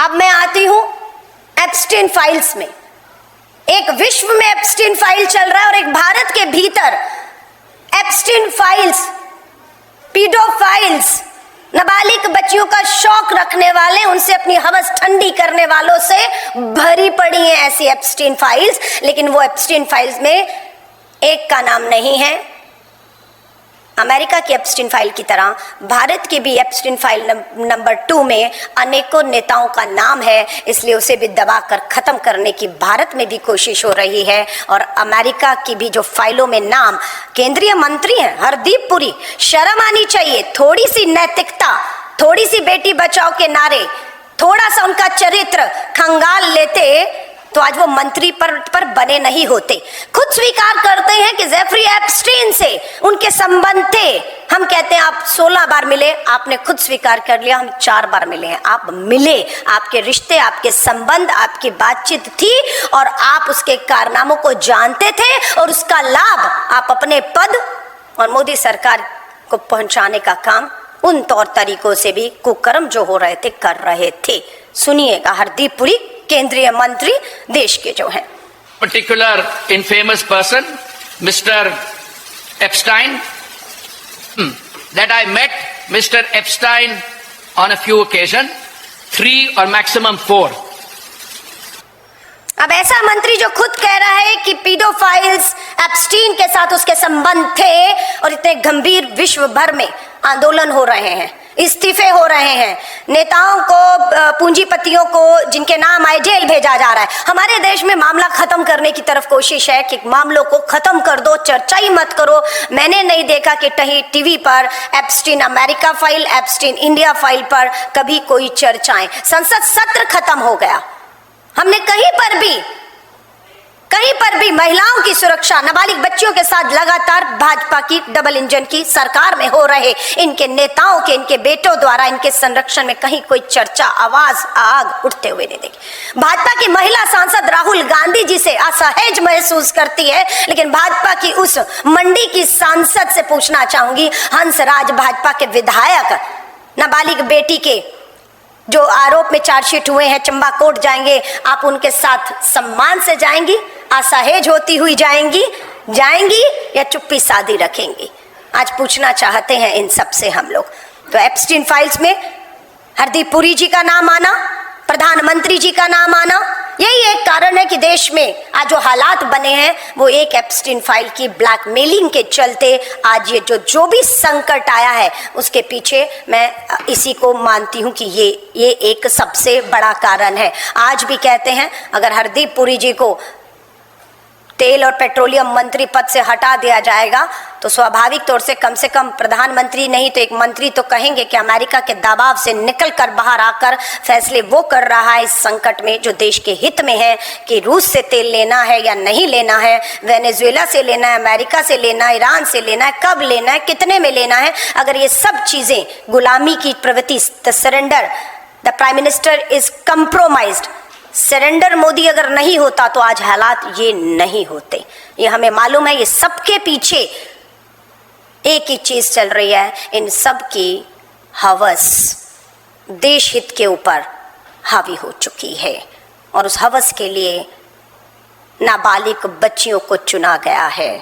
अब मैं आती हूं एप्स्टीन फाइल्स में। एक विश्व में एप्स्टीन फाइल चल रहा है और एक भारत के भीतर एप्स्टीन फाइल्स, पीडोफाइल्स, नाबालिग बच्चियों का शौक रखने वाले, उनसे अपनी हवस ठंडी करने वालों से भरी पड़ी हैं ऐसी एप्स्टीन फाइल्स। लेकिन वो एप्स्टीन फाइल्स में एक का नाम नहीं है। अमेरिका की एप्स्टीन फाइल की तरह भारत की भी एप्स्टीन फाइल नंबर 2 में अनेकों नेताओं का नाम है, इसलिए उसे भी दबाकर खत्म करने की भारत में भी कोशिश हो रही है। और अमेरिका की भी जो फाइलों में नाम केंद्रीय मंत्री हैं हरदीप पुरी, शर्म आनी चाहिए, थोड़ी सी नैतिकता, थोड़ी सी बेटी बचाओ के नारे, थोड़ा सा उनका चरित्र खंगाल लेते तो आज वो मंत्री पर बने नहीं होते। खुद स्वीकार करते हैं कि जेफरी एप्स्टीन से उनके संबंध थे। हम कहते हैं आप 16 बार मिले, आपने खुद स्वीकार कर लिया हम 4 बार मिले हैं। आप मिले, आपके रिश्ते, आपके संबंध, आपकी बातचीत थी और आप उसके कारनामों को जानते थे और उसका लाभ आप अपने पद और मोदी सरकार को पहुंचाने का काम उन तौर तरीकों से भी कुकर्म जो हो रहे थे कर रहे थे। सुनिएगा हरदीप पुरी, केंद्रीय मंत्री देश के जो हैं। Particular infamous person, Mr. Epstein, that I met Mr. Epstein on a few occasions, 3 or maximum 4. अब ऐसा मंत्री जो खुद कह रहा है कि पीडोफाइल्स एप्स्टीन के साथ उसके संबंध थे और इतने गंभीर विश्व भर में आंदोलन हो रहे हैं, इस्तीफे हो रहे हैं, नेताओं को, पूंजीपतियों को जिनके नाम आए जेल भेजा जा रहा है। हमारे देश में मामला खत्म करने की तरफ कोशिश है कि मामलों को खत्म कर दो, चर्चा ही मत करो। मैंने नहीं देखा कि टीवी पर Epstein America file, Epstein India file पर कभी कोई चर्चाएं। संसद सत्र खत्म हो गया, हमने कहीं पर भी महिलाओं की सुरक्षा, नाबालिग बच्चियों के साथ लगातार भाजपा की डबल इंजन की सरकार में हो रहे इनके नेताओं के, इनके बेटों द्वारा इनके संरक्षण में कहीं कोई चर्चा, आवाज, आग उठते हुए नहीं देखी। भाजपा की महिला सांसद राहुल गांधी जी से असहज महसूस करती है, लेकिन भाजपा की उस मंडी की सांसद से पूछना चाहूंगी, हंसराज भाजपा के विधायक, नाबालिग बेटी के जो आरोप में चार्जशीट हुए हैं, चंबा कोर्ट जाएंगे, आप उनके साथ सम्मान से जाएंगी, असहज होती हुई जाएंगी या चुप्पी साधी रखेंगी? आज पूछना चाहते हैं इन सब से हम लोग। तो एप्स्टीन फाइल्स में हरदीप पुरी जी का नाम आना, प्रधानमंत्री जी का नाम आना, यही एक कारण है कि देश में आज जो हालात बने हैं वो एक एप्स्टीन फाइल की ब्लैकमेलिंग के चलते आज ये जो भी संकट आया है उसके पीछे मैं इसी को मानती हूँ कि ये एक सबसे बड़ा कारण है। आज भी कहते हैं अगर हरदीप पुरी जी को तेल और पेट्रोलियम मंत्री पद से हटा दिया जाएगा तो स्वाभाविक तौर से कम प्रधानमंत्री नहीं तो एक मंत्री तो कहेंगे कि अमेरिका के दबाव से निकल कर बाहर आकर फैसले वो कर रहा है इस संकट में जो देश के हित में है कि रूस से तेल लेना है या नहीं लेना है, वेनेजुएला से लेना है, अमेरिका से लेना है, ईरान से लेना है, कब लेना है, कितने में लेना है। अगर ये सब चीजें गुलामी की प्रवृत्ति, the surrender, the prime minister is compromised, surrender Modi अगर नहीं होता तो आज हालात ये नहीं होते। ये हमें मालूम है। ये सबके पीछे एक ही चीज चल रही है, इन सब की हवस देश हित के ऊपर हावी हो चुकी है और उस हवस के लिए नाबालिग बच्चियों को चुना गया है।